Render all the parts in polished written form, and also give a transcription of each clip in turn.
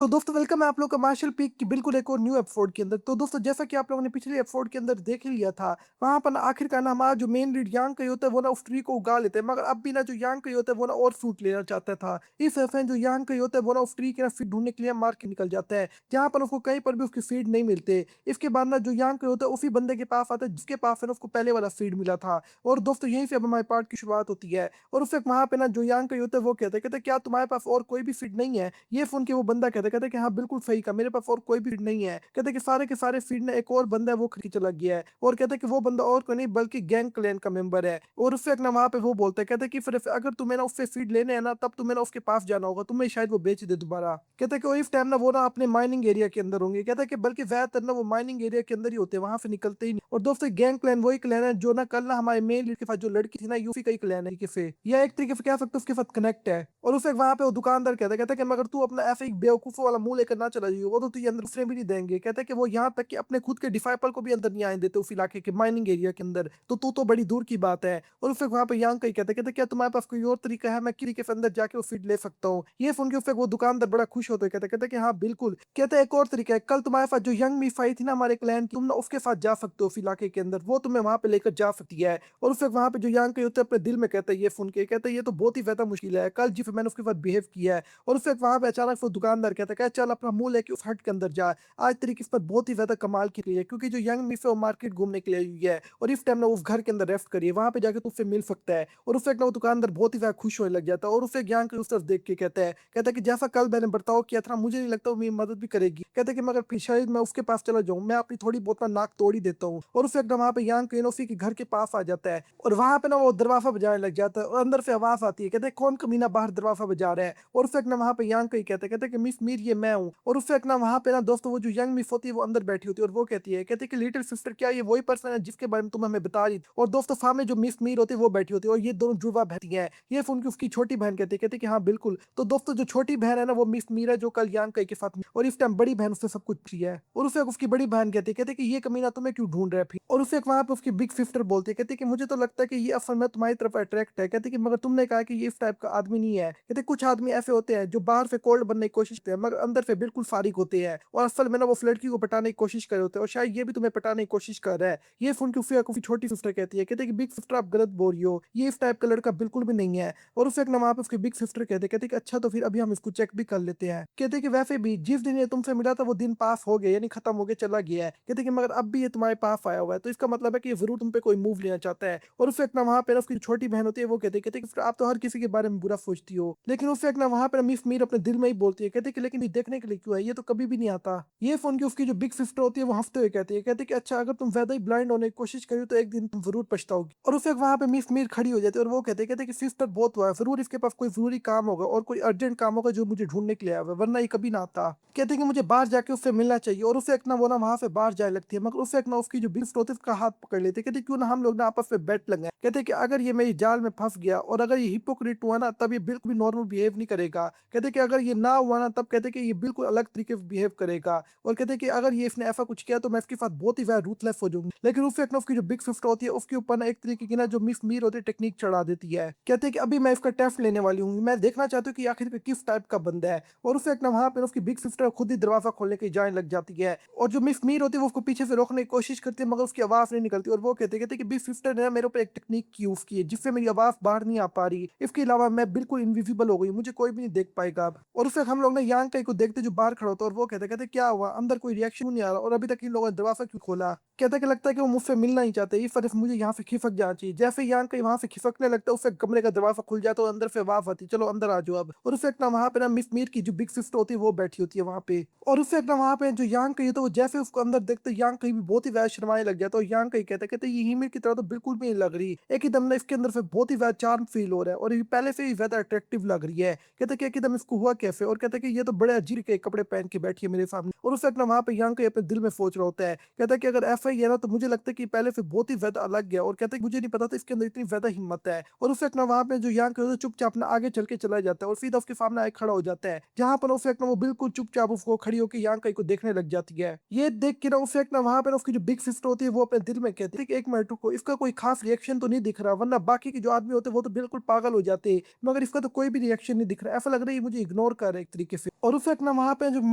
तो दोस्तों वेलकम है आप लोग का मार्शल पीक की बिल्कुल एक और न्यू एपिसोड के अंदर। तो दोस्तों जैसा कि आप लोगों ने पिछले एपिसोड के अंदर देख ही लिया था, वहाँ पर ना आखिरकार ना हमारा जो मेन लीड यांग का ही होता है वो ना उस ट्री को उगा लेते हैं, मगर अब भी ना जो यांग का ही होता है वो ना और फ्रूट लेना चाहता था। इस वजह जो यांग का ही होता है वो ना उस ट्री के ना फीड ढूंढने के लिए मार्केट निकल जाता है, जहाँ पर उसको कहीं पर भी उसकी फीड नहीं मिलते। इसके बाद ना जो यांग का ही होता है उसी बंदे के पास आता है जिसके पास है ना उसको पहले वाला फीड मिला था। और दोस्तों यहीं से अब हमारे पार्ट की शुरुआत होती है। और उस वक्त वहाँ पे ना जो यांग का ही होता है वो कहते क्या तुम्हारे पास और कोई भी फीड नहीं है? ये सुन के वो बंदा कहता कि हाँ बिल्कुल सही कहा, मेरे पास और कोई भी फीड नहीं है। कहते कि सारे के सारे फीड ना एक और बंदा है वो खरीद के चला गया है, और कहते कि वो बंदा और कोई नहीं बल्कि गैंग क्लैन का मेंबर है। और उससे एक ना वहाँ पे वो बोलता है, कहते कि फिर अगर तुम्हें ना उससे फीड लेने है ना तब तुम्हें ना उसके पास जाना होगा, तुम्हें शायद वो बेच दे दोबारा। कहते कि इस टाइम ना वो ना अपने माइनिंग एरिया के अंदर होंगे। कहते कि बल्कि ज्यादातर ना वो माइनिंग एरिया के अंदर ही होते हैं, वहां से निकलते ही नहीं। और दोस्तों गैंग क्लैन वही क्लैन है जो ना कल ना हमारे मेन लीड के साथ जो लड़की थी ना यूफी का ही क्लैन है, से या एक तरीके से कह सकते हो उसके साथ कनेक्ट है। और उसे वहां पे वो दुकानदार कहता है कि मगर तू अपना ऐसे ही बेवकूफों वाला मुंह लेकर ना चला जाइए, वो तो तुझे अंदर घुसने भी नहीं देंगे। कहता है कि वो यहाँ तक कि अपने खुद के डिसाइपल को भी अंदर नहीं आने देते उस इलाके के माइनिंग एरिया के अंदर, तो तू तो बड़ी दूर की बात है। और फिर वहां पे यांग कही कहते क्या तुम्हारे पास कोई और तरीका है मैं तरीके से अंदर जाके वो फीड ले सकता हूँ? ये सुन के फिर वो दुकानदार बड़ा खुश होता है, कहता कि हाँ बिल्कुल। कहते हैं एक और तरीका है, कल तुम्हारे पास जो यंग मीफाई थी ना हमारे क्लैन की, तुम ना उसके साथ जा सकते हो उस इलाके के अंदर, वो तुम्हें वहां पे लेकर जा सकती है। और फिर वहां पे जो यांग कही होते हैं अपने दिल में कहते हैं ये सुन के, कहते हैं ये तो बहुत ही ज्यादा मुश्किल है, कल जी मैंने उसके साथ बिहेव किया है। और फिर वहां पे अचानक वो दुकानदार कहता है चल अपना मुंह लेके उस हट के अंदर जा, आज तरीके इस पर बहुत ही ज्यादा कमाल की रही है, क्योंकि जो यंग मिस है वो मार्केट घूमने के लिए हुई है और इस टाइम ना उस घर के अंदर रेस्ट करिए, वहां पे जाके तुझसे मिल सकता है। और उस वक्त ना वो दुकानदार बहुत ही ज्यादा खुश होने लग जाता है, और उसे ज्ञान की उस तरफ देख के कहता है कि जैसा कल मैंने बर्ताव किया था मुझे नहीं लगता वो मेरी मदद भी करेगी। कहते कि मगर फिर शायद मैं उसके पास चला जाऊं, मैं अपनी थोड़ी बहुत ना नाक तोड़ ही देता हूँ। और उस वक्त वहां पे यांग केनोफी के घर के पास आ जाता है, और वहां पे ना वो दरवाजा बजाने लग जाता है, और अंदर से आवाज आती है, कहते हैं कौन कमीना बाहर दरवाजा बजा रहा है? और उस वक्त ना वहां पे यांग कही कहते हैं कि मिस मीर ये मैं हूँ। और उस वक्त ना वहां पे ना दोस्तों वो जो यंग मिस होती है वो अंदर बैठी होती है, और वो कहती है कि लिटिल सिस्टर क्या ये वही पर्सन है जिसके बारे में तुम हमें बता रही थी? और दोस्तों सामने जो मिस मीर होती है वो बैठी होती है, और ये दोनों जुड़वा बहती हैं। ये सुन के उसकी छोटी बहन कहती है कि हाँ बिल्कुल। तो दोस्तों जो छोटी बहन है ना वो मिस मीर है जो कल यांग कई के साथ और इस टाइम बड़ी बहन उससे सब कुछ पूछी है। और उसे उसकी बड़ी बहन कहती है कि ये कमीना तुम्हें क्यों ढूंढ रहा है फिर? और उसे वहां पे उसकी बिग सिस्टर बोलती है, कहती है कि मुझे तो लगता है कि ये असल में तुम्हारी तरफ अट्रैक्ट है। कहती है कि मगर तुमने कहा कि ये इस टाइप का आदमी नहीं है। कहते कुछ आदमी ऐसे होते हैं जो बाहर से कोल्ड बनने की कोशिश करते हैं मगर अंदर से बिल्कुल फारिग होते हैं, और असल में ना वो उस लड़की को पटाने की कोशिश कर रहे होते हैं, और शायद ये भी तुम्हें पटाने की कोशिश कर रहा है। ये सुन के उसकी छोटी सिस्टर कहती है कि बिग सिस्टर आप गलत बोल रही हो, ये इस टाइप का लड़का बिल्कुल भी नहीं है। और उसे एक ना वहां पे उसकी बिग सिस्टर कहते कि अच्छा तो फिर अभी हम इसको चेक भी कर लेते हैं। कहते कि वैसे भी जिस दिन ये तुमसे मिला था वो दिन पास हो गया, यानी खत्म हो गया, चला गया है। कहते कि मगर अब भी ये तुम्हारे पास आया हुआ है, तो इसका मतलब है कि ये जरूर तुम पे कोई मूव लेना चाहता है। और उस वक्त ना वहां पे ना उसकी छोटी बहन होती है वो कहते कि फिर आप तो हर किसी के बारे में बुरा सोचती हो। लेकिन उस वक्त ना वहां पे मिस मीर अपने दिल में ही बोलती है, कहते कि लेकिन ये देखने के लिए क्यों है, ये तो कभी भी नहीं आता। ये फोन की उसकी जो बिग सिस्टर होती है वो हंसते हुए कहती है कि अच्छा अगर तुम ज्यादा ही ब्लाइंड होने की कोशिश करी तो एक दिन तुम जरूर पछताओगी। और उस वक्त वहां पे मिस मीर खड़ी हो जाती है, और वो कहते कि सिस्टर बहुत हुआ है, जरूर इसके पास कोई जरूरी काम होगा और कोई अर्जेंट काम होगा जो मुझे ढूंढने के लिए आया हुआ है, वरना ये कभी ना आता। कहते कि मुझे बाहर जाके उससे मिलना चाहिए। और उसे एक ना वो ना वहां से बाहर जाने लगती है, मगर उसे एक ना उसकी जो बिस्ट होती है उसका हाथ पकड़ लेते हैं। कहते क्यों ना हम लोग ना आपस में बैठ लगे। कहते कि अगर ये मेरी जाल में फंस गया और अगर ये हिपोक्रेट हुआ ना तब ये बिल्कुल भी नॉर्मल बिहेव नहीं करेगा। कहते कि अगर ये ना हुआ ना तब कहते कि ये बिल्कुल अलग तरीके से बिहेव करेगा। और कहते कि अगर ये इसने ऐसा कुछ किया तो मैं इसके साथ बहुत ही ज्यादा रूथलेस हो जाऊंगी। लेकिन उसे एक ना उसकी जो बिग सिस्टर होती है उसके ऊपर ना एक तरीके की ना जो मिस मीर होती है टेक्निक चढ़ा देती है। कहते हैं कि अभी मैं इसका टेस्ट लेने वाली हूँ, मैं देखना चाहती हूँ कि आखिर किस टाइप का बंदा है। और उसे एक ना वहां पर उसकी बिग सिस्टर खुद ही दरवाजा खोलने की जाने लग जाती है, और जो मिस मीर होती है वो उसको पीछे से रोकने की कोशिश करती है मगर उसकी आवाज नहीं निकलती। और वो कहते कि बिग सिस्टर ने मेरे ऊपर एक टेक्निक यूज की है जिससे मेरी आवाज बाहर नहीं आ पा रही, इसके अलावा मैं बिल्कुल इनविजिबल हो गई, मुझे कोई भी नहीं देख पाएगा अब। और उस वक्त हम लोग ने यांग कई को देखते जो बाहर खड़ा होता है, और वो कहते क्या हुआ, अंदर कोई रिएक्शन नहीं आ रहा और अभी तक इन लोगों ने दरवाजा क्यों खोला? कहता कि लगता है कि वो मुझसे मिलना ही चाहते हैं, इस वजह से मुझे यहाँ से खिसक जाना चाहिए। जैसे ही यांग कहीं वहां से खिसकने लगता है उससे कमरे का दरवाजा खुल जाता है और अंदर से आवाज आती है चलो अंदर आ जाओ अब। और उस वक्त ना वहां पे ना मिस मीर की जो बिग सिस्टर होती है वो बैठी होती है वहां पे। और उससे अपना वहां पे जो यांग कही तो वो जैसे उसको अंदर देखते यांग कही भी बहुत ही ज्यादा शर्माने लग जाता है, और यांग कही कहते ये हीमिर की तरह तो बिल्कुल भी नहीं लग रही, एक एकदम ना इसके अंदर से बहुत ही ज्यादा चार्म फील हो रहा है और ये पहले से ही ज्यादा अट्रैक्टिव लग रही है। कहते कि एकदम इसको हुआ कैसे? और कहते कि ये तो बड़े अजीब के कपड़े पहन के बैठी है मेरे सामने। और उससे अपना वहां पे यांग कही अपने दिल में सोच रहा होता है, कहता है कि अगर ऐसा ही है ना तो मुझे लगता है कि पहले से बहुत ही ज्यादा अलग है, और कहते हैं मुझे नहीं पता था इसके अंदर इतनी ज्यादा हिम्मत है। और उससे अपना वहां पे जो यांग कही चुपचाप ना आगे चल के चला जाता है और सीधा उसके सामने आके खड़ा हो जाता है, जहां पर उसे वो बिल्कुल चुपचाप उसको खड़ी होकर यांग कई को देखने लग जाती है। ये देख के ना उसे ना वहां पर उसकी जो बिग सिस्टर होती है वो अपने दिल में कहती है कि एक मिनट रुको, इसका कोई खास रिएक्शन तो नहीं दिख रहा, वरना बाकी के जो आदमी होते हैं वो तो बिल्कुल पागल हो जाते हैं, मगर इसका तो कोई भी रिएक्शन नहीं दिख रहा, ऐसा लग रहा है ये मुझे इग्नोर कर रहा है एक तरीके से। और उस वक़्त ना वहाँ पे जो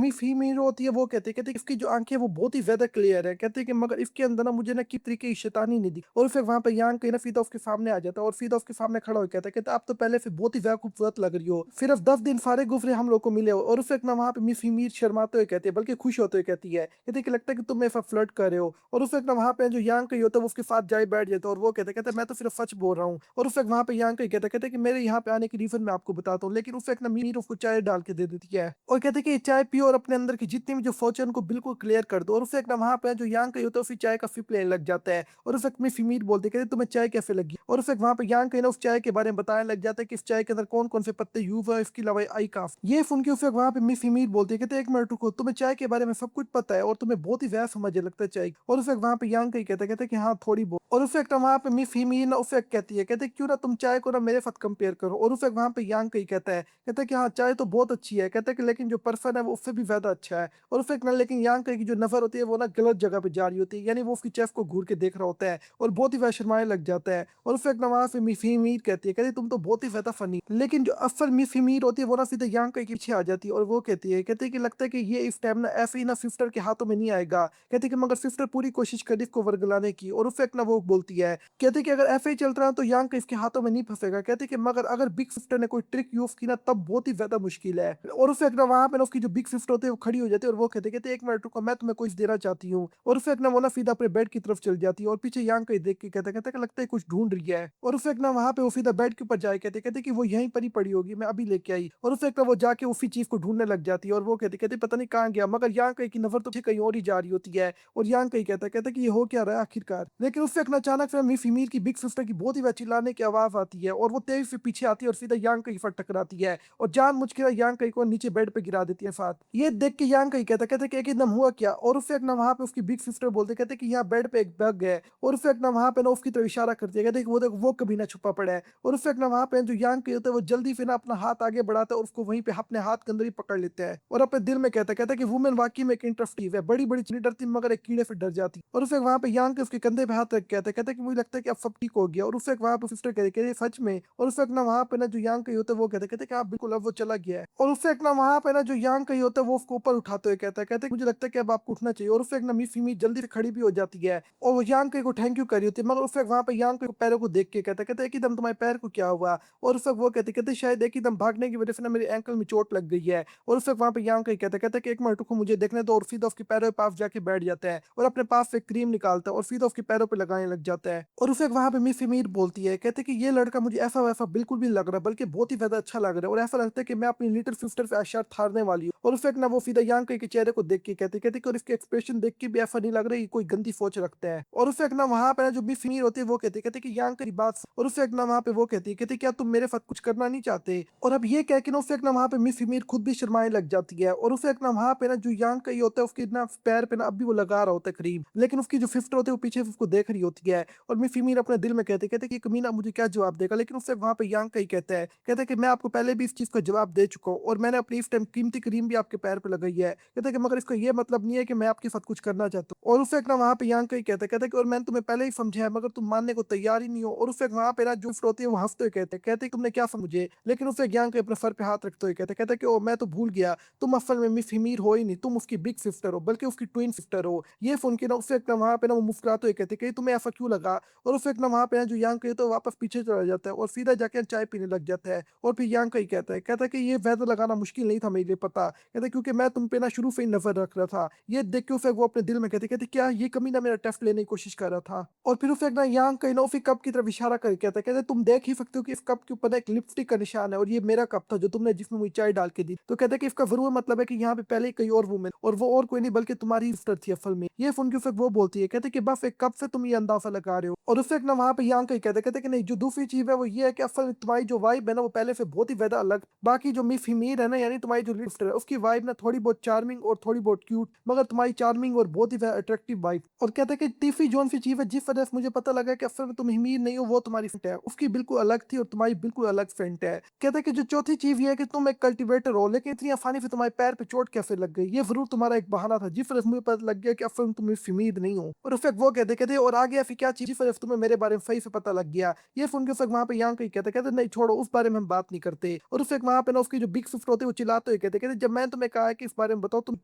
फीमेल होती है वो कहती है कि इसकी जो आँखें हैं वो बहुत ही ज़्यादा क्लियर है। कहती है कि मगर इसके अंदर ना मुझे ना किसी तरीके की शैतानी नहीं दिखी। और फिर वहाँ पे यांग कहीं ना फ़िदा उसके सामने आ जाता है और फ़िदा उसके सामने खड़ा होके कहता है आप तो पहले से बहुत ही ज़्यादा खूबसूरत लग रही हो। सिर्फ 10 दिन फारे गुज़रे हम लोग को मिले हो। और उस वक़्त ना वहाँ पे फीमेल शर्माते हुए कहती है, बल्कि खुश होते हुए कहती है। कहती है कि लगता है कि तुम मेरे साथ फ्लर्ट कर रहे हो। और उस वक़्त ना वहाँ पे जो यांग कहीं होता है वो उसके साथ जाए बैठ जाता है और वो कहता है मैं तो सिर्फ सच बोल रहा हूँ। और उस वक़्त वहाँ पे यांग कहीं कहता है कि मेरे यहाँ पे आने की रीज़न मैं आपको बताता हूँ। लेकिन उस वक़्त ना मीर उसको चाय डाल के दे देती है और कहते हैं कि ये चाय पियो और अपने अंदर की जितनी भी जो सोच है उनको बिल्कुल क्लियर कर दो। और उस वक़्त ना वहाँ पे जो यांग कहीं होता है उसी चाय का सिप लेने लग जाता है। और उस वक़्त में फीमेल बोलती है कहते तुम्हें चाय कैसे लगी? और उस वक़्त वहाँ पे यांग कहीं ना उस चाय के बारे में बताने लग जाता है कि इस चाय के अंदर कौन-कौन से पत्ते यूज़ है, इसके अलावा आई काफ। ये सुन के उस वक़्त वहाँ पे फीमेल बोलती है कहते 1 मिनट रुको, तुम्हें चाय के बारे में सब कुछ पता है और तुम्हें बहुत ही ज़्यादा समझ लगता है चाय की। और उस वक़्त वहाँ पे यांग कहीं कहता है कि हाँ, थोड़ी बहुत। और उस वक़्त वहाँ पे फीमेल ना उस वक़्त कहती है कहते क्यों ना तुम चाय को ना मेरे साथ कंपेयर करो। और उस वक़्त वहाँ पे यांग कहीं कहता है कि हाँ, चाय तो बहुत अच्छी है। कहता है कि लेकिन जो पर्सन है वो उससे भी ज़्यादा अच्छा है। और उस वक़्त ना लेकिन यांग कहीं की जो नज़र होती है वो ना गलत जगह पे जा रही होती है। यानी वो उसकी शेफ़ को घूर के देख रहा होता है और बहुत ही ज़्यादा शर्माने लग जाता है। और उस वक़्त ना वहाँ से फीमेल कहती है तुम तो बहुत ही ज़्यादा फ़नी। लेकिन जो असल फीमेल होती है वो ना सीधे यांग कहीं के पीछे आ जाती है और वो कहती है कि लगता है कि ये इस टाइम ना ऐसे ही ना सिस्टर के हाथों में नहीं आएगा। कहती है कि मगर सिस्टर पूरी कोशिश करी इसको वर्गलाने की। और उस वक़्त ना वो बोलती है, कहती है कि अगर ऐसे ही चलता रहा तो यांग कहीं इसके हाथों में नहीं फँसेगा। कहती है कि मगर अगर बिग सिस्टर ने कोई ट्रिक यूज़ की ना तब बहुत ही ज़्यादा मुश्किल है। और उस वक़्त ना वहाँ पे ना उसकी जो बिग सिस्टर होती है वो खड़ी हो जाती है और वो कहती है 1 मिनट रुको, मैं तुम्हें कुछ देना चाहती हूँ। और उस वक़्त ना वो ना सीधा अपने बेड की तरफ चल जाती है और पीछे यांग कहीं देख के कहता है कि लगता है कुछ ढूँढ रही है। और उस वक़्त ना वहाँ पे वो सीधा बेड के ऊपर जाके कहती है कि वो यहीं पर ही पड़ी होगी, मैं अभी लेके आई। और उस वक़्त ना वो जाके उसी चीज़ को ढूँढने लग जाती है और वो कहती है पता नहीं कहाँ गया, मगर यांग कहीं की नज़र तो पीछे कहीं और ही जा रही होती है। और यांग कहीं कहता है कि ये हो क्या रहा है आखिरकार? लेकिन उस वक़्त ना अचानक से फीमेल की बिग सिस्टर की बहुत ही ज़्यादा चिल्लाने की आवाज़ आती है और वो तेज़ी से पीछे आती है और सीधा यांग कहीं पर टकराती है और जानबूझ के यांग कहीं को नीचे बेड पे गिरा देती है साथ। ये देख के यांग कहीं कहता है कि एकदम हुआ क्या? और उस वक़्त ना वहाँ पे उसकी बिग सिस्टर बोलते कहते हैं कि यहाँ बेड पे एक बग है। और उस वक़्त ना वहाँ पे ना उसकी तरफ इशारा करती है, कहते हैं कि वो देखो वो कभी ना छुपा पड़ा है। और उस वक़्त ना वहाँ पे जो यांग कहीं होता है वो जल्दी से ना अपना हाथ आगे बढ़ाता है और उसको वहीं पे अपने हाथ के अंदर ही पकड़ लेता है और अपने दिल में कहता है कि वुमेन वाक़ई में एक इंटरेस्टिव है, बड़ी-बड़ी चीज़ें डरती मगर एक कीड़े से डर जाती। और उस वक़्त वहाँ पे यांग के उसके कंधे पे हाथ रख के कहता है कि मुझे लगता है कि अब सब ठीक हो गया। और उस वक़्त वहाँ पे सिस्टर कह रही है सच में? और उस वक़्त ना वहाँ पे ना जो यांग कहीं होता है वो कहते हैं कि हाँ बिल्कुल अब वो चला गया है। और उस वक़्त ना वहाँ पे ना जो यांग कहीं होता है वो उसको ऊपर उठाते हुए कहता है कि मुझे लगता है कि अब आपको उठना चाहिए। और उस वक़्त ना फीमेल जल्दी से खड़ी भी हो जाती है और वो यांग कहीं को थैंक यू कर रही होती है, मगर उस वक़्त वहाँ पे यांग कहीं को पैरों को देख के कहता है एकदम तुम्हारे पैर को क्या हुआ? और उस वक़्त वो कहती शायद एकदम भागने की वज़ह से ना मेरे एंकल में चोट लग गई है। और उस वक़्त वहाँ पे यांग कहीं कहता है कि 1 मिनट रुको मुझे देखने दो। और सीधा उसके पैरों के पास जाके बैठ जाता है और अपने पास से क्रीम निकालता है और सीधा उसके पैरों पे लगाने लग जाता है। और उस वक़्त वहाँ पे फीमेल बोलती है, कहते कि ये लड़का मुझे ऐसा-वैसा बिल्कुल भी नहीं लग रहा, बल्कि बहुत ही ज़्यादा अच्छा लग रहा है और ऐसा लगता है कि मैं अपनी लिटिल सिस्टर से आज शायद हारने वाली हूँ। और उस वक़्त ना वो सीधा यांग कहीं के चेहरे को देख के कहती कि और इसके एक्सप्रेशन देख के भी ऐसा नहीं लग रहा है ये कोई गंदी सोच रखता है। और उस वक़्त ना वहाँ पे ना जो फीमेल होती है वो कहती कि यांग की बात सुन। और उस वक़्त ना वहाँ पे वो कहती क्या तुम मेरे साथ कुछ करना नहीं चाहते? और अब ये कह के ना उस वक़्त ना वहाँ पे फीमेल खुद भी शर्माने लग जाती है। और उस वक़्त ना वहाँ पे ना जो यांग कहीं होता है उसके ना पैर पे ना अब भी वो लगा रहा होता है क्रीम, लेकिन उसकी जो सिस्टर होती है वो पीछे से उसको देख रही होती है। और फीमेल अपने दिल में कहते कि ये कमीना मुझे क्या जवाब देगा? लेकिन उससे वहाँ पे यांग कहीं कहता है कि मैं आपको पहले भी इस चीज़ का जवाब दे चुका हूँ और मैंने अपनी इस टाइम कीमती क्रीम भी आपके पैर पे लगाई है। कहता है कि मगर इसका ये मतलब नहीं है कि मैं आपके साथ कुछ करना चाहता हूँ। और उस वक़्त ना वहाँ पे यांग कहीं कहता है कि और मैंने तुम्हें पहले ही समझाया है मगर तुम मानने को तैयार ही नहीं हो। और उस वक़्त वहाँ पे ना जो होती है वो हँसते हुए कहते हैं तुमने क्या समझे? लेकिन उस वक़्त यांग कहीं अपने सर पे हाथ रखते हुए कहता है कि ओह! मैं तो भूल गया, तुम असल में फीमेल हो ही नहीं, तुम उसकी बिग सिस्टर हो, बल्कि उसकी ट्विन सिस्टर हो। ये सुन के ना उस वक़्त ना वहाँ पे ना वो मुस्कुराते हुए कहते कि तुम्हें ऐसा क्यों लगा? और उस वक़्त ना वहाँ पे ना जो यांग कहीं तो वापस पीछे चला जाता है और सीधा जाके चाय पीने लग जाता है। और फिर यांग कहीं कहता है कि ये वेदर लगाना मुश्किल नहीं था मेरे लिए पता। कहता है क्योंकि मैं तुम पे ना शुरू से ही नज़र रख रहा था। ये देख के उस वक़्त वो अपने दिल में कहती क्या ये कमीना मेरा टेस्ट लेने की कोशिश कर रहा था? और फिर उस वक़्त ना यांग कहीं ना उसी कप की तरफ इशारा करके कहता है तुम देख ही सकते हो कि इस कप के ऊपर ना एक लिपस्टिक का निशान है और ये मेरा कप था जो तुमने जिसमें मुझे चाय डाल के दी। तो कहता है कि इसका ज़रूर मतलब है कि यहाँ पे पहले ही कोई और वूमेन और वो और कोई नहीं बल्कि तुम्हारी सिस्टर थी असल में। ये सुन के उस वक़्त वो बोलती है, कहते कि बस एक कप से तुम ये अंदाज़ा लगा रहे हो। और उस वक़्त ना वहाँ पे यांग कहीं कहते कि नहीं, जो दूसरी चीज़ है वो ये है कि असल में तुम्हारी जो वाइब है ना वो पहले से बहुत ही ज़्यादा अलग। बाकी जो फीमेल है ना यानी तुम्हारी जो सिस्टर है उसकी वाइब ना थोड़ी बहुत चार्मिंग और थोड़ी बहुत क्यूट, मगर तुम्हारी चार्मिंग और बहुत ही ज़्यादा अट्रैक्टिव वाइब। और कहते हैं कि तीसरी जौन सी चीज़ है जिस वजह से मुझे पता लगा कि असल में तुम फीमेल नहीं हो वो तुम्हारी फ्रेंड है, उसकी बिल्कुल अलग थी और तुम्हारी बिल्कुल अलग फ्रेंड है। कहते हैं कि जो चौथी चीज़ ये है कि तुम एक कल्टीवेटर हो, लेकिन इतनी आसानी से तुम्हारे पैर पे चोट कैसे लग गई? ये ज़रूर तुम्हारा एक बहाना था जिस वजह से मुझे पता लग गया कि असल में तुम फीमेल नहीं हो। और उस वक़्त वो कहते और आगे ऐसी क्या चीज़ जिस वजह से तुम्हें मेरे बारे में सही से पता लग गया? ये सुन के उस वक़्त वहाँ पे यांग कहीं कहते नहीं छोड़ो, उस बारे में हम बात नहीं करते। और उस वक़्त वहाँ पे ना उसकी जो बिग सिस्टर होती है वो चिल्लाते मुस्कुराते हुए कहते, कहते जब मैंने तुम्हें कहा है कि इस बारे में बताओ तुम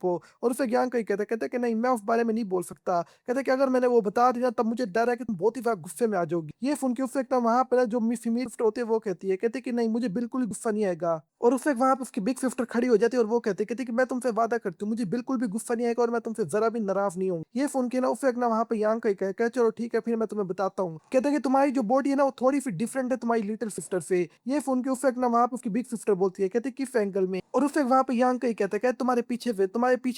पो, और उसे ज्ञान कही कहता, कहता कि नहीं मैं उस बारे में नहीं बोल सकता। कहता कि अगर मैंने वो बता दिया तब मुझे डर है कि तुम बहुत ही ज़्यादा गुस्से में आ जाओगी। ये सुन के उससे एक ना वहाँ पे ना जो फीमेल सिस्टर होती है वो कहती है, कहती कि नहीं मुझे बिल्कुल भी गुस्सा नहीं आएगा। और उससे वहाँ पे उसकी बिग सिस्टर खड़ी हो जाती है और वो कहती कि मैं तुमसे वादा करती हूँ मुझे बिल्कुल भी गुस्सा नहीं आएगा और मैं तुमसे ज़रा भी नाराज़ नहीं हूँ। ये सुन के ना उससे एक ना वहाँ पे यांग कही कहे चलो ठीक है फिर मैं तुम्हें बताता हूँ। कहते हैं कि तुम्हारी जो बॉडी है ना वो थोड़ी-सी डिफरेंट है तुम्हारी लिटिल सिस्टर से। ये सुन के उससे एक ना वहाँ पे उसकी बिग सिस्टर बोलती है, कहती किस एंगल में? और उससे वहाँ पे यांग कही कहता है तुम्हारे पीछे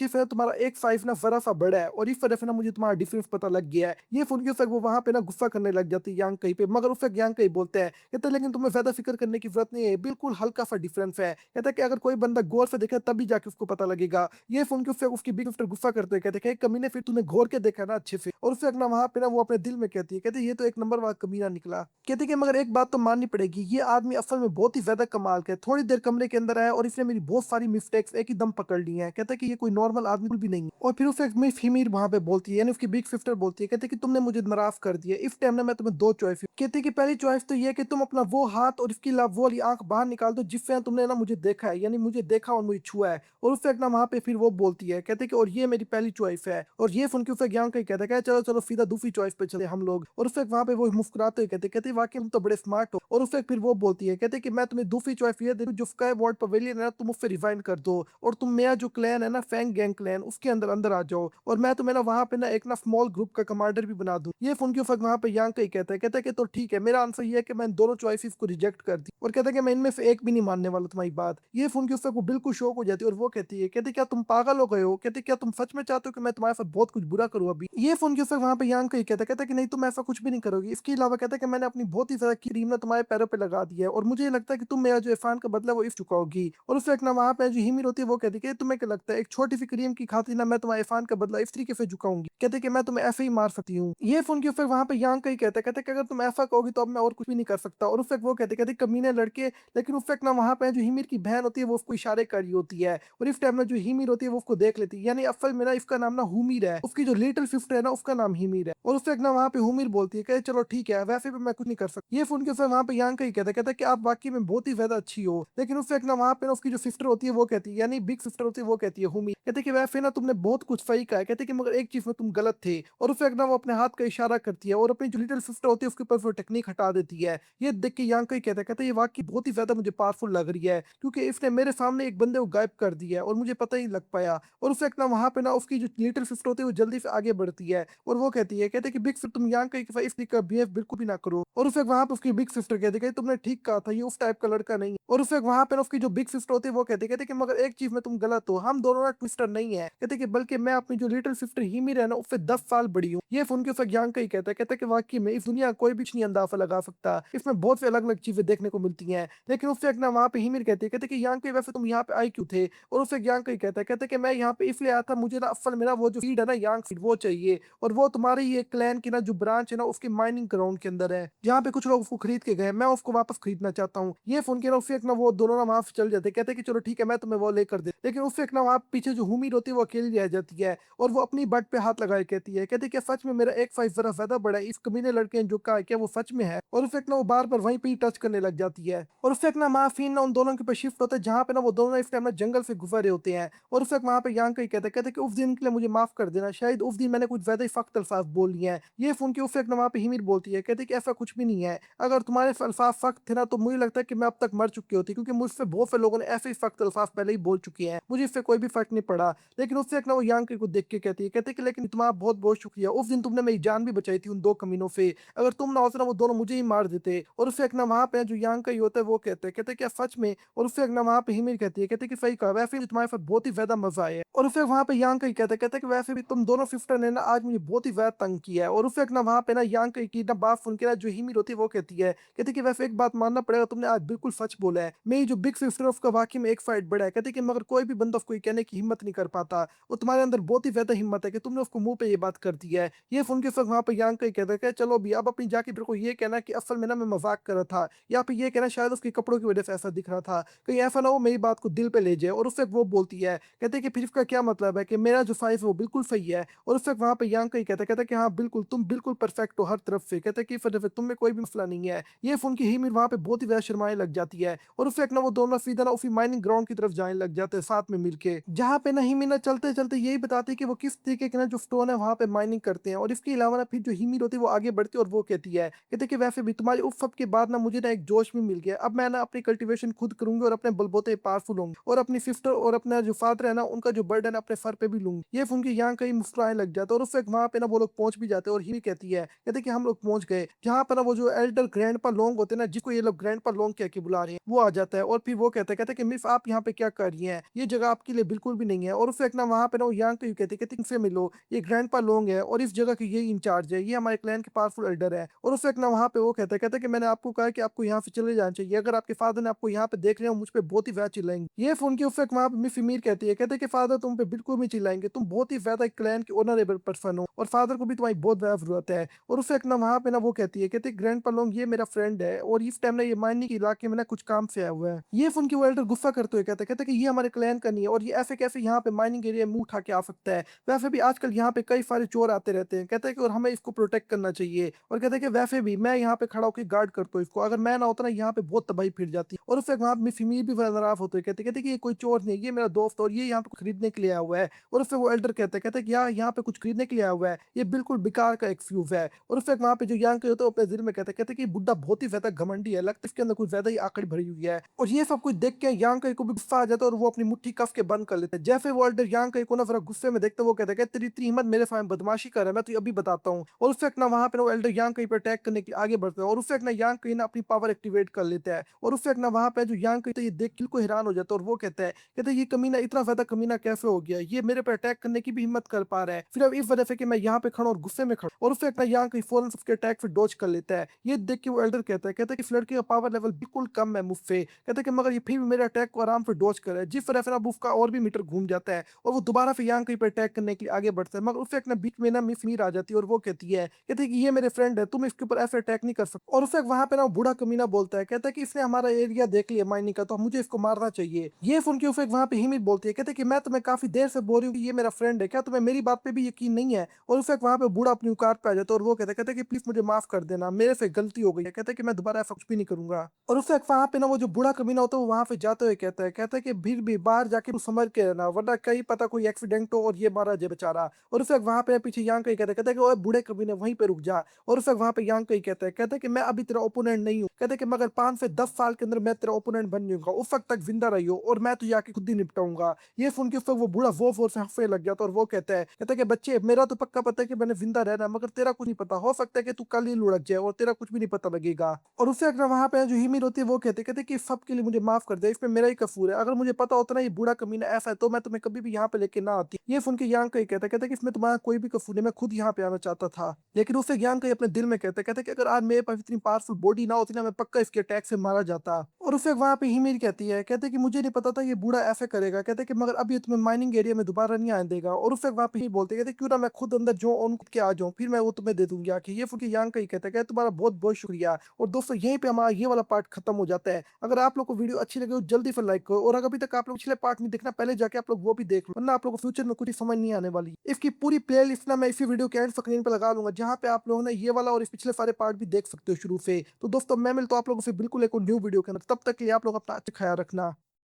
से तुम्हारा एक साइज़ ना ज़रा-सा बड़ा है और इस वजह से ना मुझे तुम्हारा डिफरेंस पता लग गया है। ये सुन के उससे वो वहाँ पे ना गुस्सा करने लग जाती है यांग कही पे, मगर उससे यांग कही बोलता है, कहता है लेकिन तुम्हें ज़्यादा फ़िक्र करने की ज़रूरत नहीं है, बिल्कुल हल्का-सा डिफरेंस है। कहता है कि अगर कोई बंदा गौर से देखे तभी जाके उसको पता लगेगा। ये सुन के उससे उसकी बिग सिस्टर गुस्सा करते हुए कहते हैं, कि कमीने फिर तूने घोर के देखा ना अच्छे से। और उससे एक ना वहाँ पे ना वो अपने दिल में कहती है, कहती है ये तो एक नंबर वाला कमीना निकला। कहती है कि मगर एक बात तो माननी पड़ेगी, ये आदमी असल में बहुत ही ज़्यादा कमाल का है। थोड़ी देर कमरे के अंदर आया और इसने मेरी बहुत सारी मिस्टेक्स एक ही दम पकड़ ली हैं। कहता है कि ये कोई नॉर्मल आदमी बिल्कुल भी नहीं है। और फिर उसे मेरी फीमेल वहाँ पे बोलती है, यानी उसकी बिग सिस्टर बोलती है, कहती है कि तुमने मुझे नाराज़ कर दिया। इस टाइम ना मैं तुम्हें 2 चॉइस कहती है कि पहली चॉइस तो ये है कि तुम अपना वो हाथ और इसकी वो वाली आँख बाहर निकाल दो जिससे तुमने ना मुझे देखा है, यानी मुझे देखा और मुझे छुआ है। और उससे एक ना वहाँ पे फिर वो बोलती है, कहते हैं कि और ये मेरी पहली चॉइस है। और ये सुन के उसे ज्ञान का ही कहता है, चलो चलो सीधा दूसरी चॉइस पे चले हम लोग। और उससे वहाँ पे वो मुस्कुराते हुए कहते हैं वाकई तुम तो बड़े स्मार्ट हो। और उससे फिर वो बोलती है, कहते हैं कि मैं तुम्हें दूसरी चॉइस ये दे दूँ, जो स्काई वॉर्ड पवेलियन है ना तुम उससे रिजाइन कर दो और तुम मेरा जो क्लैन है ना फैंग गैंग क्लैन उसके अंदर अंदर आ जाओ और मैं तुम्हें ना वहाँ पे ना एक ना स्मॉल ग्रुप का कमांडर भी बना दूँ। ये सुन के उसे वहाँ पे यांग का ही कहता है कि तो ठीक है, मेरा आंसर ये है कि मैं दोनों चॉइसेस को रिजेक्ट कर दी और कहता है कि मैं इनमें से एक भी नहीं मानने वाला तुम्हारी बात। ये सुन के उससे वो बिल्कुल शॉक हो जाती है और वो कहती है, कहती क्या तुम पागल हो गए हो? कहती क्या तुम सच में चाहते हो कि मैं तुम्हारे साथ बहुत कुछ बुरा करूँ अभी? ये सुन के उससे वहाँ पे यांग का ही कहता है कि नहीं तुम ऐसा कुछ भी नहीं करोगी। इसके अलावा कहता है कि मैंने अपनी बहुत ही ज़्यादा क्रीम ना तुम्हारे पैरों पे लगा दी है और मुझे ये लगता है कि तुम मेरा जो एहसान का बदला है वो इस चुकाओगी। और उससे एक ना वहाँ पे जो हिमिर होती है वो कहती है कि तुम्हें क्या लगता है एक छोटी सी क्रीम की खातिर ना मैं तुम्हारे एहसान का बदला इस तरीके से चुकाऊंगी? कहते कि मैं तुम्हें ऐसे ही मार सकती हूँ। ये सुन के फिर वहाँ पे यांग का ही कहता है कि अगर तुम ऐसा कहोगी तो अब मैं और कुछ भी नहीं कर सकता। और उससे वो कहते कमीने लड़के, लेकिन उस वक़्त ना वहाँ पे जो हिमिर की बहन होती है वो उसको इशारे कर रही होती है और इस टाइम में जो हिमिर होती है वो उसको देख लेती है, यानी असल में ना इसका नाम ना हुमिर है, उसकी जो लिटिल सिस्टर है ना उसका नाम हिमिर है। और उस वक़्त ना वहाँ पे हुमिर बोलती है कि चलो ठीक है वैसे भी मैं कुछ नहीं कर सकती। ये सुन के फिर वहाँ पे यांग का ही कहता है कि आप वाक़ई में बहुत ही ज़्यादा अच्छी हो। लेकिन उस वक़्त ना वहाँ पे ना उसकी जो सिस्टर होती है वो कहती है, यानी बिग सिस्टर होती है वो कहती है हुमिर, कहते कि वैसे ना तुमने बहुत कुछ सही कहा है, कहते कि मगर एक चीज़ में तुम गलत थे। और उस वक़्त ना वो अपने हाथ का इशारा करती है और अपनी जो लिटिल सिस्टर होती है उसके ऊपर वो टेक्नीक हटा देती है। ये देख के यांग का ही कहता है ये वाक़ई बहुत ही ज़्यादा मुझे पावरफुल लग रही है, क्योंकि इसने मेरे सामने एक बंदे को गायब कर दिया है और मुझे पता ही नहीं लग पाया। और उस वक़्त ना वहाँ पे ना उसकी जो लिटिल सिस्टर होती है वो जल्दी से आगे बढ़ती है और वो कहती है, कहते कि बिग सिस्टर तुम यांग का इस तरीके का बिहेव बिल्कुल भी ना करो। और उस वक़्त वहाँ पे उसकी बिग सिस्टर कहती है तुमने ठीक कहा था, ये उस टाइप का लड़का नहीं है। और उस वक़्त वहाँ पे ना उसकी जो बिग सिस्टर होती है वो कहती है कि मगर एक चीज़ में तुम गलत हो, हम दोनों ना ट्विस्टर नहीं है। कहते कि बल्कि मैं अपनी जो लिटिल सिस्टर हिमिर है ना उससे 10 साल बड़ी हूँ। ये सुन के उसे यांग का ही कहता है कि वाक़ई में इस दुनिया का कोई भी नहीं अंदाज़ा लगा सकता। इसमें बहुत सी अलग-अलग चीज़ें देखने को मिलती हैं। लेकिन उससे एक ना वहाँ पे हिमिर कहती है कि यांग के वैसे तुम यहाँ पे आए क्यों थे? और उससे यांग का ही कहता है कि मैं यहाँ पे इसलिए आया था, मुझे ना असल में ना वो जो सीड है ना यांग सीड वो चाहिए और वो तुम्हारे ये क्लैन की ना जो ब्रांच है ना उसकी माइनिंग ग्राउंड के अंदर है, जहाँ पे कुछ लोग उसको खरीद के गए, मैं उसको वापस खरीदना चाहता हूँ। ये सुन के ना उससे एक ना वो दोनों ना वहाँ से चल जाते हैं, कहते हैं कि चलो ठीक है मैं तुम्हें वो लेकर दे। लेकिन उससे एक ना वहाँ पीछे जो हुमीर होती है वो अकेली रह जाती है और वो अपनी बट पे हाथ लगाए कहती है क्या सच में मेरा एक साइज़ ज़रा ज़्यादा बड़ा है? इस कमीने लड़के ने जो कहा है क्या वो सच में है? और उससे एक ना वो बार-बार वहीं पे ही टच करने लग जाती है। और उससे एक ना माफ़ीन ना उन दोनों के ऊपर शिफ्ट होता है, जहाँ पे ना वो दोनों इस टाइम ना जंगल से गुज़र रहे होते हैं। और उस वक़्त वहाँ पे यांग का ही कहता है कि उस दिन के लिए मुझे माफ़ कर देना, शायद उस दिन मैंने कुछ ज़्यादा ही सख्त अल्फ़ाज़ बोल लिए हैं। ये सुन के उस वक़्त ना वहाँ पे हिमिर बोलती है, कहती है कि ऐसा कुछ भी नहीं है। अगर तुम्हारे अल्फ़ाज़ सख्त थे ना तो मुझे लगता है कि मैं अब तक मर चुकी होती, क्योंकि मुझसे बहुत से लोगों ने ऐसे ही सख्त अल्फ़ाज़ पहले ही बोल चुके हैं। मुझे इससे कोई भी फ़र्क नहीं पड़ा। लेकिन उससे एक ना वो यांग को देख के कहती है कि लेकिन तुम्हारा बहुत-बहुत शुक्रिया। उस दिन तुमने मेरी जान भी बचाई थी उन 2 कमीनों से। अगर तुम ना होते ना वो दोनों मुझे ही मार देते। और उससे एक ना वहाँ पे जो यांग का ही होता है वो कहते हैं क्या सच में? और उससे एक ना वहाँ पे हिमिर कहती है कि सही कहा, वैसे भी तुम्हारे साथ बहुत ही ज़्यादा मज़ा आया है। और उससे वहाँ पे यांग का ही कहता है कि वैसे भी तुम दोनों सिस्टर ने ना आज मुझे बहुत ही ज़्यादा तंग किया है। और उससे एक ना वहाँ पे ना यांग की ना बात सुन के ना जो हिमिर होती है वो कहती है कि वैसे एक बात मानना पड़ेगा, तुमने आज बिल्कुल सच बोला है। मेरी जो बिग सिस्टर है उसका वाक़ई में एक साइड बड़ा है। कहती है कि मगर कोई भी बंदा उसको ये कहने की हिम्मत नहीं कर पाता। और तुम्हारे अंदर बहुत ही ज़्यादा हिम्मत है कि तुमने उसको मुँह पे ये बात कर दी है। ये सुन के फिर वहाँ पे यांग का ही कहता है कि चलो अभी अब अपनी जाके मेरे को ये कहना कि असल में ना मैं मज़ाक कर रहा था, या फिर ये कहना शायद उसके कपड़ों की वज़ह से ऐसा दिख रहा था। कहीं ऐसा ना हो मेरी बात को दिल पे ले जाए। और उससे वो बोलती है, कहते हैं कि फिर इसका क्या मतलब है कि मेरा जो साइज़ है वो बिल्कुल सही है। और उससे वहाँ पे यांग का ही कहता है कि हाँ बिल्कुल, तुम बिल्कुल परफेक्ट हो हर तरफ से। कहते हैं कि फिर तुम में कोई भी मसला नहीं है। ये सुन के हिमिर वहाँ पे बहुत ही ज़्यादा शर्माने लग जाती है। और उससे एक ना वो दोनों सीधा ना उसी माइनिंग ग्राउंड ग्राउंड की तरफ जाने लग जाते हैं साथ में मिलके। जहाँ पे ना हिमी ना चलते-चलते यही बताती है कि वो किस तरीके के ना जो स्टोन है वहाँ पे माइनिंग करते हैं, और इसके अलावा ना फिर जो हिमी होती है वो आगे बढ़ती है और वो कहती है, कहते कि वैसे भी तुम्हारी उस सब के बाद ना मुझे ना एक जोश भी मिल गया। अब मैं ना अपनी कल्टीवेशन खुद करूँगी और अपने बलबूते पावरफुल होंगी, और अपनी सिस्टर और अपना जो फादर है ना उनका जो बर्डन है अपने सर पे भी लूँगी। ये सुन के यहाँ कहीं मुस्कुराने लग जाता है, और उससे वहाँ पे ना वो लोग पहुँच भी जाते हैं, और हिमी कहती है, कहते कि हम लोग पहुँच गए। जहाँ पर ना वो जो एल्डर ग्रैंडपा लोंग होते हैं ना, जिसको ये लोग ग्रैंडपा लोंग कह के बुला रहे हैं, वो आ जाता है, और फिर वो कहते हैं कि मिस आप यहाँ पे क्या कर रही हैं? ये जगह आपके लिए बिल्कुल भी नहीं है। और उस वक़्त ना वहाँ पे ना वो यांग को यूँ कहते इनसे मिलो, ये ग्रैंडपा लोंग है और इस जगह के ये इंचार्ज है, ये हमारे क्लैन के पावरफुल एल्डर है। और उस वक़्त ना वहाँ पे वो कहते हैं कि मैंने आपको कहा है कि आपको यहाँ से चले जाना चाहिए। अगर आपके फादर ने आपको यहाँ पे देख लिया, मुझ पे बहुत ही ज़्यादा चिल्लाएँगे। ये सुन के उस वक़्त वहाँ पे मिस मीर कहती है, कहते हैं कि फादर तुम पे बिल्कुल भी चिल्लाएँगे, तुम बहुत ही ज़्यादा क्लैन के ऑनरेबल पर्सन हो, और फादर को भी तुम्हारी बहुत ज़्यादा ज़रूरत है। और उस वक़्त ना वहाँ पे ना वो कहती है, कहती है ग्रैंडपा लोंग ये मेरा फ्रेंड है, और इस टाइम ना ये मायने के इलाके में ना कुछ काम से आया हुआ है। ये सुन के वो एल्डर गुस्सा करते हुए कहते हैं कि ये हमारे क्लैन का नहीं है, और ये ऐसे कैसे यहाँ पे माइनिंग एरिया में मुँह उठा के आ सकता है। वैसे भी आजकल यहाँ पे कई सारे चोर आते रहते हैं। कहते हैं कि और हमें इसको प्रोटेक्ट करना चाहिए, और कहते हैं कि वैसे भी मैं यहाँ पे खड़ा होके गार्ड करता हूँ इसको, अगर मैं ना होता ना यहाँ पे बहुत तबाही फिर जाती। और उससे वहाँ पे फ़िमीर भी बड़ा नाराज़ होते हैं, कहते हैं कि ये कोई चोर नहीं है, ये मेरा दोस्त है और ये यहाँ पे कुछ खरीदने के लिए आया हुआ है। और उससे वो एल्डर कहते हैं कि यार यहाँ पे कुछ खरीदने के लिए आया हुआ है, ये बिल्कुल बेकार का एक्सक्यूज़ है। और उससे वहाँ पे जो यांग के होते हैं वो अपने दिल में कहते हैं कि ये बुड्ढा बहुत ही ज़्यादा घमंडी है, लगता है इसके अंदर कुछ ज़्यादा ही आकड़ भरी हुई है। और ये सब कुछ देख के यांग को भी गुस्सा आ जाता है, और वो अपनी मुट्ठी कस के बंद कर लेते हैं। जैसे वो एल्डर यांग को ना ज़रा गुस्से में देखते हैं, वो कहते हैं कि तेरी इतनी हिम्मत मेरे सामने बदमाशी कर रहा है, मैं तुझे अभी बताता हूँ। और उस वक़्त ना वहाँ पे ना वो एल्डर यांग कहीं पे अटैक करने के लिए आगे बढ़ता है, और उस वक़्त ना यांग कहीं ना अपनी पावर एक्टिवेट कर लेता है। और उस वक़्त ना वहाँ पे जो यांग कहीं ये देख के बिल्कुल हैरान हो जाता है, और वो कहता है ये कमीना इतना ज़्यादा कमीना कैसे हो गया? ये मेरे पे अटैक करने की भी हिम्मत कर पा रहा है। सिर्फ इस वजह से कि मैं यहाँ पे खड़ा हूँ और गुस्से में खड़ा हूँ। और उस वक़्त ना यांग कहीं फ़ौरन उसके अटैक से डॉज कर लेता है। ये देख के वो एल्डर कहता है कि इस लड़के का पावर लेवल बिल्कुल कम है मुझसे। कहता है कि मगर ये फिर भी मेरे अटैक को आराम से डॉज कर रहा है। जिस वजह से ना अब उसका और भी मीटर घूम जाता है, और वो दोबारा से यांग कहीं पे अटैक करने के लिए आगे बढ़ता है। मगर उस वक़्त ना बीच में ना मिस मीर आ जाती है, और वो कहती है कि ये मेरे फ्रेंड है, तुम इसके ऊपर ऐसे अटैक नहीं कर सकते। और उस वक़्त वहाँ पे ना वो बूढ़ा कमीना बोलता है, कहता है कि इसने हमारा एरिया देख लिया माइनिंग का, तो मुझे इसको मारना चाहिए। ये सुन के उस वक़्त वहाँ पे हिमित बोलती है, कहते है कि मैं तुम्हें काफ़ी देर से बोल रही हूँ कि ये मेरा फ्रेंड है, क्या तुम्हें मेरी बात पे भी यकीन नहीं है? और उस वक़्त वहाँ पे बूढ़ा अपनी औकात पे आ जाता है, और वो कहता है कि प्लीज़ मुझे माफ़ कर देना, मेरे से गलती हो गई है। कहता है कि मैं दोबारा ऐसा कुछ भी नहीं करूँगा। और उस वक़्त वहाँ पे ना वो जो बूढ़ा कमीना होता है वो वहाँ पे जाते हुए कहता है कि फिर भी बाहर जाके तू संभल के रहना, वरना कहीं पता कोई एक्सीडेंट हो और ये मारा जाए बेचारा। और उस वक़्त वहाँ पे पीछे यांग कहीं कहता है कि ओए बूढ़े कमीने वहीं पे रुक जा। और उस वक़्त वहाँ पे यांग कहीं कहता है कि मैं अभी तेरा ओपोनेंट नहीं हूँ। कहता है कि मगर 5 से 10 साल के अंदर मैं तेरा ओपोनेंट बन जाऊँगा। उस वक़्त तक ज़िंदा रहियो और मैं तुझे आके खुद ही निपटाऊँगा। ये सुन के उस वक़्त वो बूढ़ा ज़ोर-ज़ोर से हँसने लग जाता है, और वो कहता है कि बच्चे मेरा तो पक्का पता है कि मैंने ज़िंदा रहना है, मगर तेरा कुछ नहीं पता। हो सकता है कि तू कल ही लुढ़क जाए और तेरा कुछ भी नहीं पता लगेगा। और उससे अगर वहाँ पे जो हिमिर होती है वो कहते कि सब के लिए मुझे माफ़ कर दे, इसमें मेरा ही कसूर है। अगर मुझे पता होता ना ये बूढ़ा कमीना ऐसा है, तो मैं तुम्हें कभी भी यहाँ पे लेके ना आती। ये सुन के यांग कहीं कहता है कि इसमें तुम्हारा कोई भी कसूर नहीं, मैं खुद यहाँ पे आना चाहता था। लेकिन उससे यांग कहीं अपने दिल में कहता है कि अगर आज मेरे पास इतनी पावरफुल बॉडी ना होती ना, मैं पक्का इसके अटैक से मारा जाता। और उससे वहाँ पे हिमिर कहते कि मुझे नहीं पता था ये बूढ़ा ऐसे करेगा। कहते कि मगर अब ये तुम्हें माइनिंग एरिया में दोबारा नहीं आने देगा। और उससे वहाँ पे ही बोलते कहते क्यों ना मैं खुद अंदर जाऊँ और उनके आ जाऊँ, फिर मैं वो तुम्हें दे दूँगी आके। ये सुन के यांग कहीं कहता है तुम्हारा बहुत-बहुत शुक्रिया। और दोस्तों यहीं पे हमारा ये वाला पार्ट खत्म हो जाता है। अगर आप लोग को वीडियो अच्छी लगे तो जल्दी से लाइक करो, और अगर अभी तक आप लोग पिछले पार्ट नहीं देखना, पहले जाके आप लोग वो भी देख लो, वरना आप लोगों को फ्यूचर में कुछ समझ नहीं आने वाली। इसकी पूरी प्लेलिस्ट ना मैं इसी वीडियो के एंड स्क्रीन पे लगा दूँगा, जहाँ पे आप लोग ना ये वाला और इस पिछले सारे पार्ट भी देख सकते हो शुरू से। तो दोस्तों मैं मिलता हूँ आप लोगों से बिल्कुल एक और न्यू वीडियो के अंदर, तब तक के लिए आप लोग अपना अच्छा ख्याल रखना।